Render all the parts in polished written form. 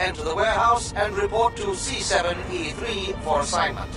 enter the warehouse and report to C7E3 for assignment.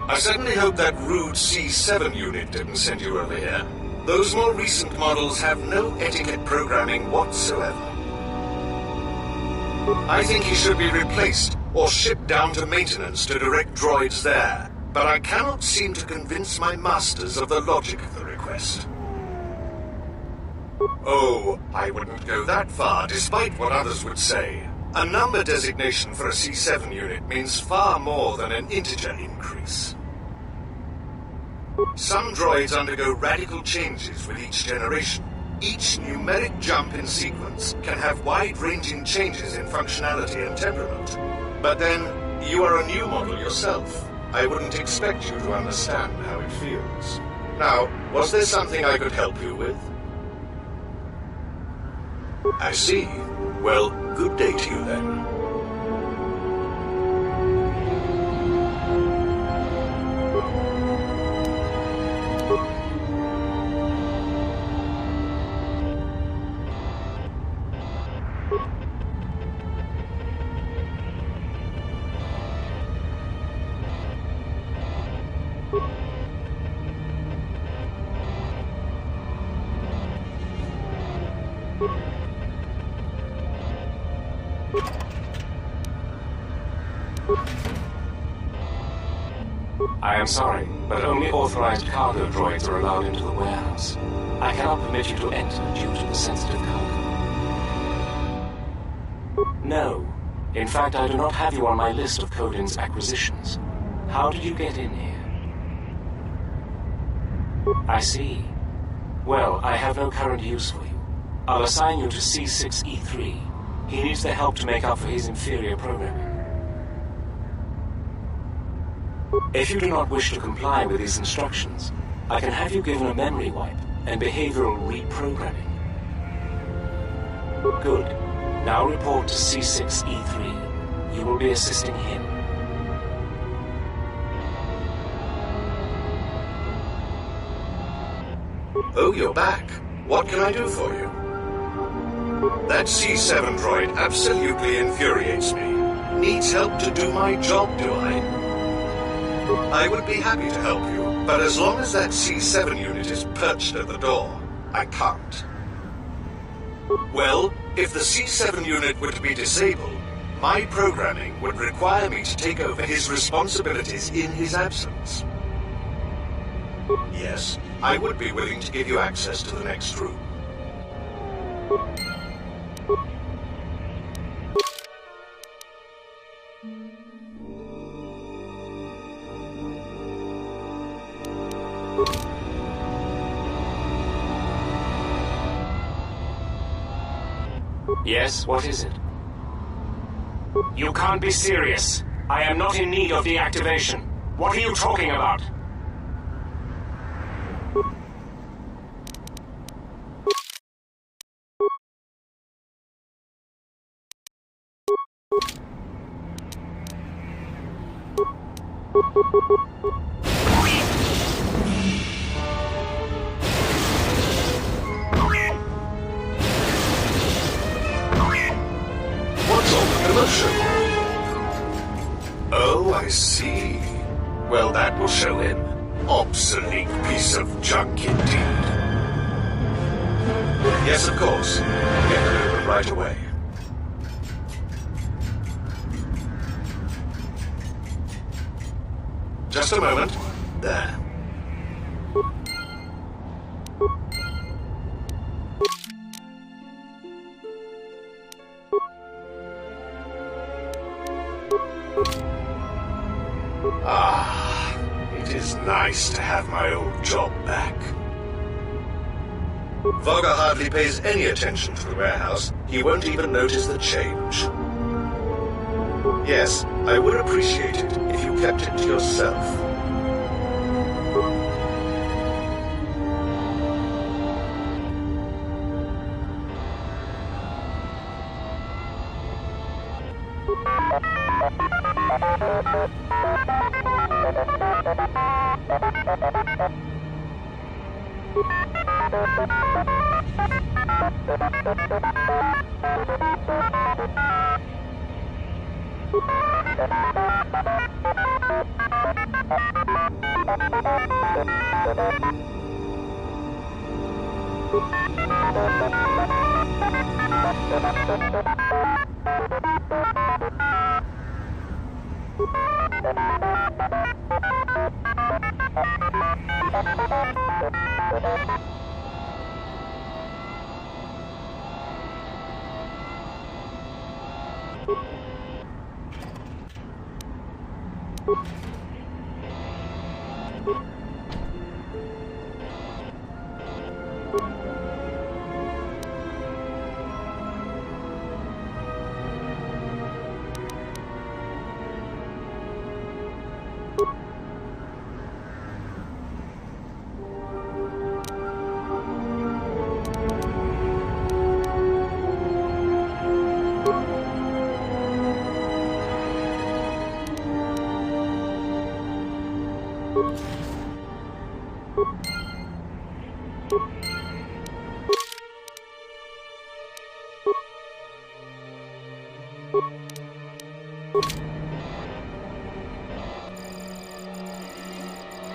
I certainly hope that rude C7 unit didn't send you over here. Those more recent models have no etiquette programming whatsoever. I think he should be replaced, or shipped down to maintenance to direct droids there. But I cannot seem to convince my masters of the logic of the request. Oh, I wouldn't go that far, despite what others would say. A number designation for a C7 unit means far more than an integer increase. Some droids undergo radical changes with each generation. Each numeric jump in sequence can have wide-ranging changes in functionality and temperament. But then, you are a new model yourself. I wouldn't expect you to understand how it feels. Now, was there something I could help you with? I see. Well, good day to you then. I am sorry, but only authorized cargo droids are allowed into the warehouse. I cannot permit you to enter due to the sensitive cargo. No. In fact, I do not have you on my list of Codin's acquisitions. How did you get in here? I see. Well, I have no current use for you. I'll assign you to C6E3. He needs the help to make up for his inferior programming. If you do not wish to comply with these instructions, I can have you given a memory wipe and behavioral reprogramming. Good. Now report to C6E3. You will be assisting him. Oh, you're back. What can I do for you? That C7 droid absolutely infuriates me. Needs help to do my job, do I? I would be happy to help you, but as long as that C7 unit is perched at the door, I can't. Well, if the C7 unit were to be disabled, my programming would require me to take over his responsibilities in his absence. Yes, I would be willing to give you access to the next room. Yes, what is it? You can't be serious. I am not in need of deactivation. What are you talking about? What's all the commotion? Oh, I see. Well, that will show him. Obsolete piece of junk indeed. Yes, of course. Get it over right away. Just a moment. There. Ah, it is nice to have my old job back. Vogga hardly pays any attention to the warehouse. He won't even notice the change. Yes, I would appreciate it if you kept it to yourself.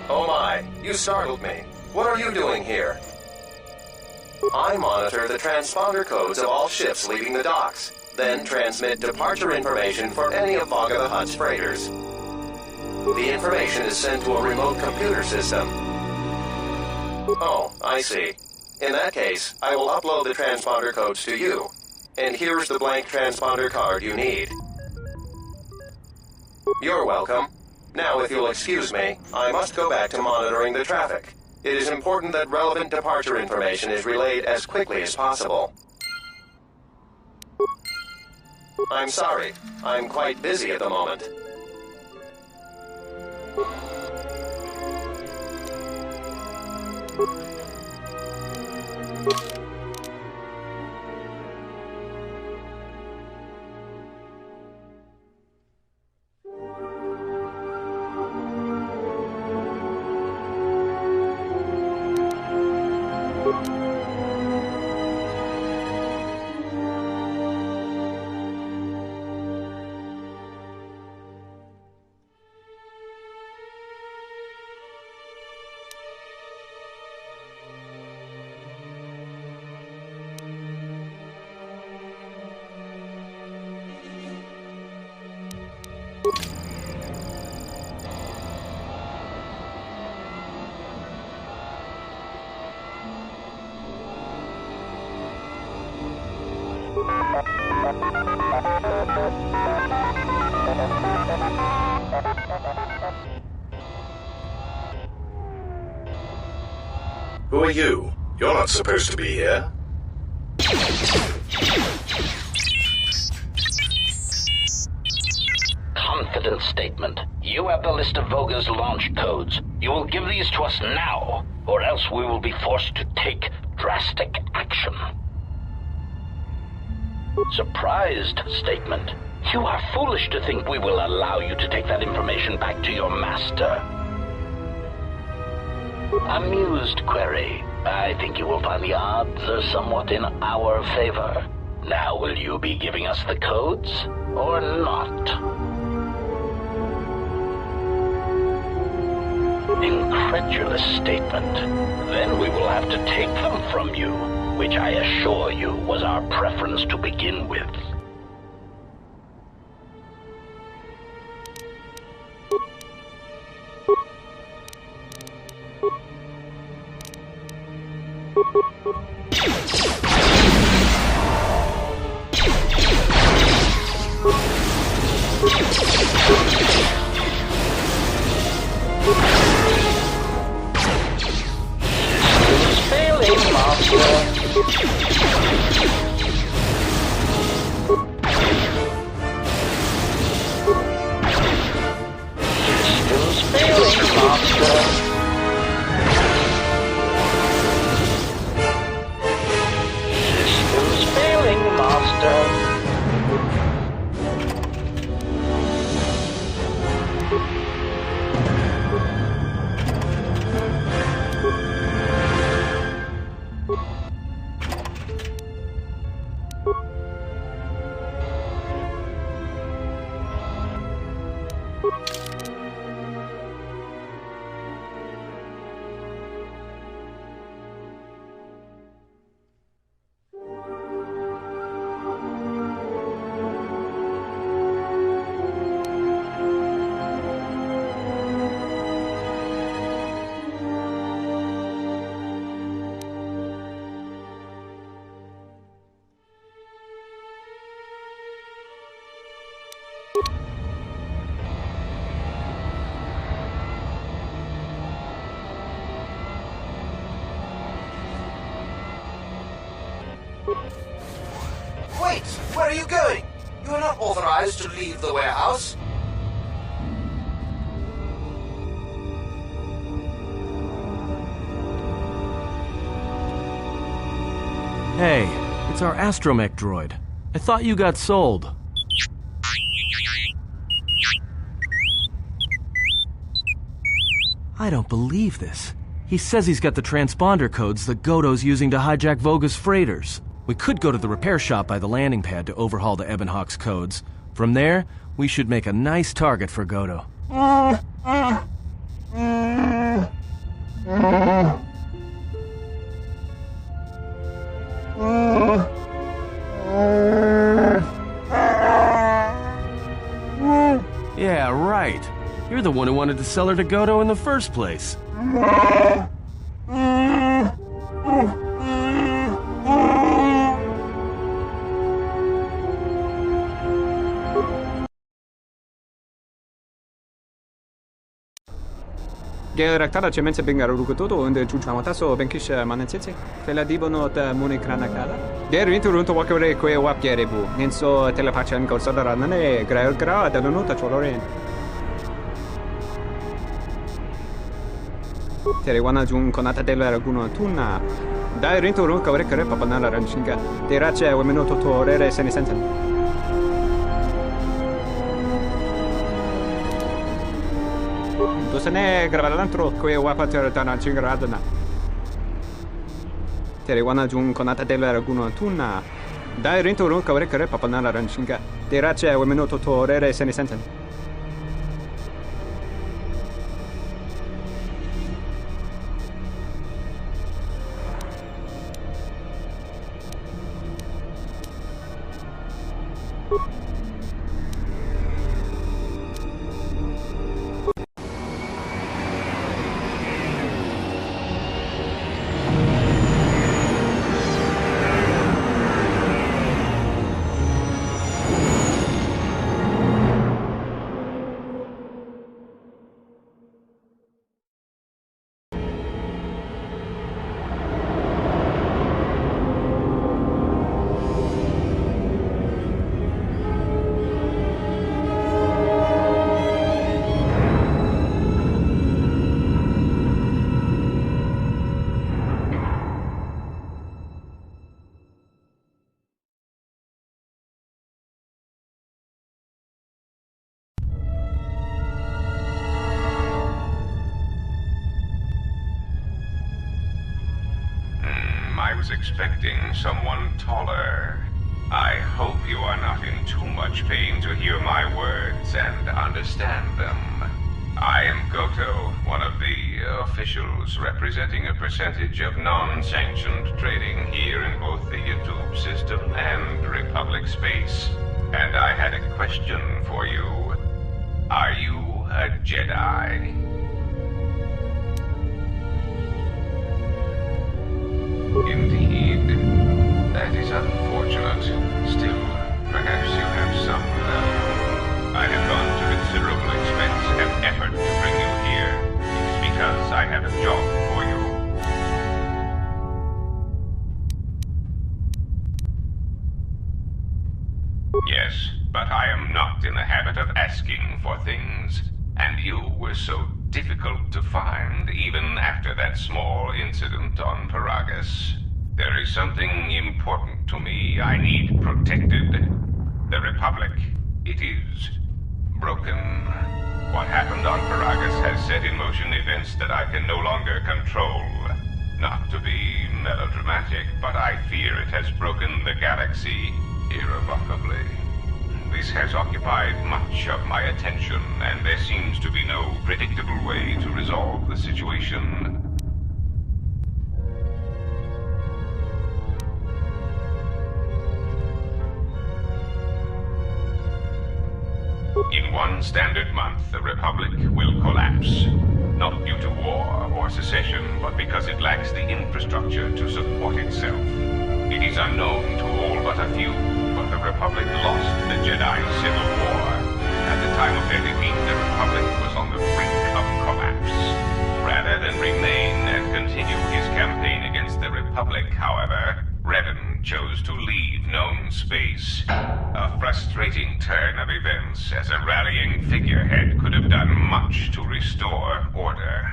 Oh my, you startled me. What are you doing here? I monitor the transponder codes of all ships leaving the docks, then transmit departure information for any of Vogga the Hutt's freighters. The information is sent to a remote computer system. Oh, I see. In that case, I will upload the transponder codes to you. And here's the blank transponder card you need. You're welcome. Now, if you'll excuse me, I must go back to monitoring the traffic. It is important that relevant departure information is relayed as quickly as possible. I'm sorry. I'm quite busy at the moment. Who are you? You're not supposed to be here. confident statement. You have the list of Vogga's launch codes. You will give these to us now, or else we will be forced to take drastic action. Surprised statement. You are foolish to think we will allow you to take that information back to your master. Amused query. I think you will find the odds are somewhat in our favor. Now will you be giving us the codes, or not? Incredulous statement. Then we will have to take them from you, which I assure you was our preference to begin with. Wait! Where are you going? You are not authorized to leave the warehouse. Hey, it's our astromech droid. I thought you got sold. I don't believe this. He says he's got the transponder codes that Goto's using to hijack Vogga's freighters. We could go to the repair shop by the landing pad to overhaul the Ebon Hawk's codes. From there, we should make a nice target for Goto. Yeah, right. You're the one who wanted to sell her to Goto in the first place. Geraktada cemense bengar rugotodo und chuchamataso benkish manensitsi. Fela dibono ta munikranakala. Gerintu runto wakere kwe wap gerebu. Nenso telepatchan korsodara nane grail gra da nuta choloren. Tere wana jun konata della raguno tunna. Dai rinto run kavre kare papanala ranchinga. Terace wemeno totorere senisensen. Dosene gravalantro kwe wapater dana chingaradana. Tere wana jun konata della raguno tunna. Dai rinto run kavre kare papanala ranchinga. Terace wemeno totorere senisensen. was expecting someone taller. I hope you are not in too much pain to hear my words and understand them. I am Goto, one of the officials representing a percentage of non-sanctioned trading here in both the YouTube system and Republic space. And I had a question for you. Are you a Jedi? Indeed. That is unfortunate. Still, perhaps you have some... I have gone to considerable expense and effort to bring you here. It is because I have a job for you. Yes, but I am not in the habit of asking for things. And you were so difficult to find, even after that small incident on Paragus. There is something important to me I need protected. The Republic, it is broken. What happened on Paragus has set in motion events that I can no longer control. Not to be melodramatic, but I fear it has broken the galaxy irrevocably. This has occupied much of my attention, and there seems to be no predictable way to resolve the situation. In one standard month, the Republic will collapse. Not due to war or secession, but because it lacks the infrastructure to support itself. It is unknown to all but a few, but the Republic lost the Jedi Civil War. At the time of their defeat, the Republic was on the brink of collapse. Rather than remain and continue his campaign against the Republic, however, Revan chose to leave known space. A frustrating turn of events, as a rallying figurehead could have done much to restore order.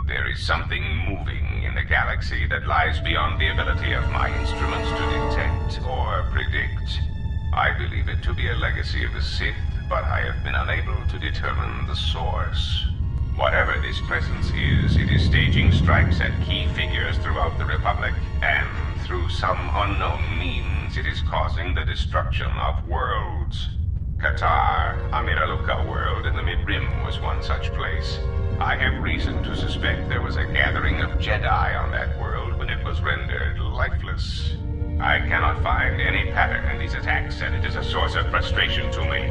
There is something moving in the galaxy that lies beyond the ability of my instruments to detect or predict. I believe it to be a legacy of the Sith, but I have been unable to determine the source. Whatever this presence is, it is staging strikes at key figures throughout the Republic, and through some unknown means, it is causing the destruction of worlds. KOTOR, a Miraluka world in the Mid-Rim, was one such place. I have reason to suspect there was a gathering of Jedi on that world when it was rendered lifeless. I cannot find any pattern in these attacks, and it is a source of frustration to me.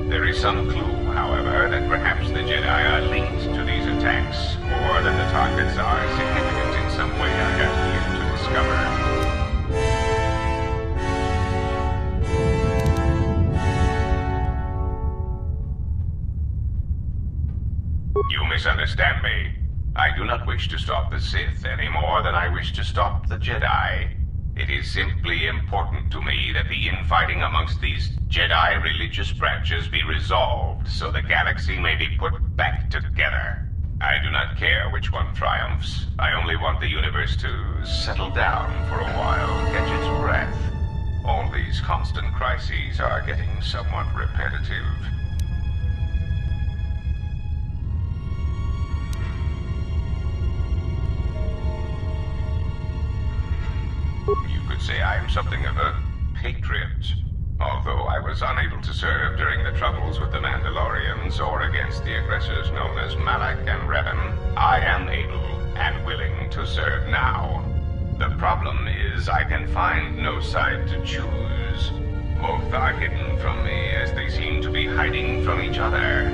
There is some clue, however, that perhaps the Jedi are linked to these attacks, or that the targets are significant in some way I have yet to discover. You misunderstand me. I do not wish to stop the Sith any more than I wish to stop the Jedi. It is simply important to me that the infighting amongst these Jedi religious branches be resolved so the galaxy may be put back together. I do not care which one triumphs. I only want the universe to settle down for a while, catch its breath. All these constant crises are getting somewhat repetitive. You could say I am something of a patriot. Although I was unable to serve during the troubles with the Mandalorians or against the aggressors known as Malak and Revan, I am able and willing to serve now. The problem is I can find no side to choose. Both are hidden from me as they seem to be hiding from each other.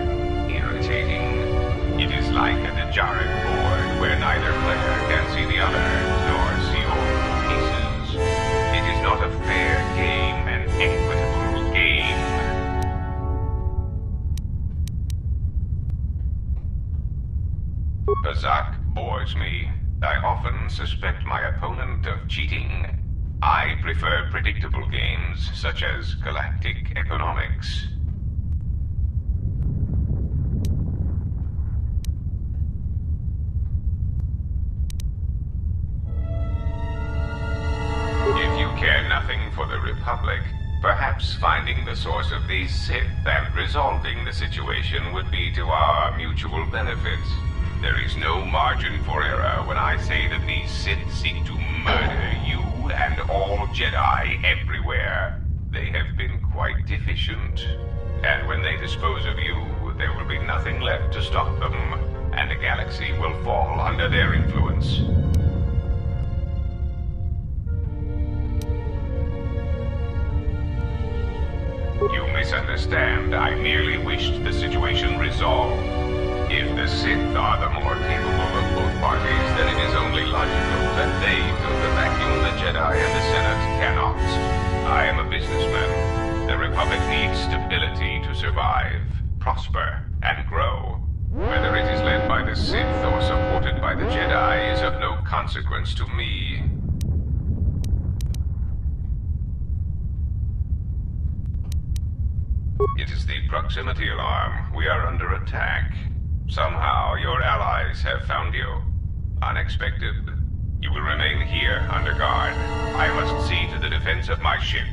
Irritating. It is like a dejarik board where neither player can see the other, nor see all the pieces. It is not a fair game, an equitable game. Bazak bores me. I often suspect my opponent of cheating. I prefer predictable games, such as galactic economics. If you care nothing for the Republic, Perhaps finding the source of these Sith and resolving the situation would be to our mutual benefit. There is no margin for error when I say that these Sith seek to murder you and all Jedi everywhere. They have been quite efficient. And when they dispose of you, there will be nothing left to stop them, and the galaxy will fall under their influence. You misunderstand. I merely wished the situation resolved. If the Sith are the more capable of both parties, then it is only logical that they fill the vacuum the Jedi and the Senate cannot. I am a businessman. The Republic needs stability to survive, prosper, and grow. Whether it is led by the Sith or supported by the Jedi is of no consequence to me. It is the proximity alarm. We are under attack. Somehow, your allies have found you. Unexpected. You will remain here under guard. I must see to the defense of my ship.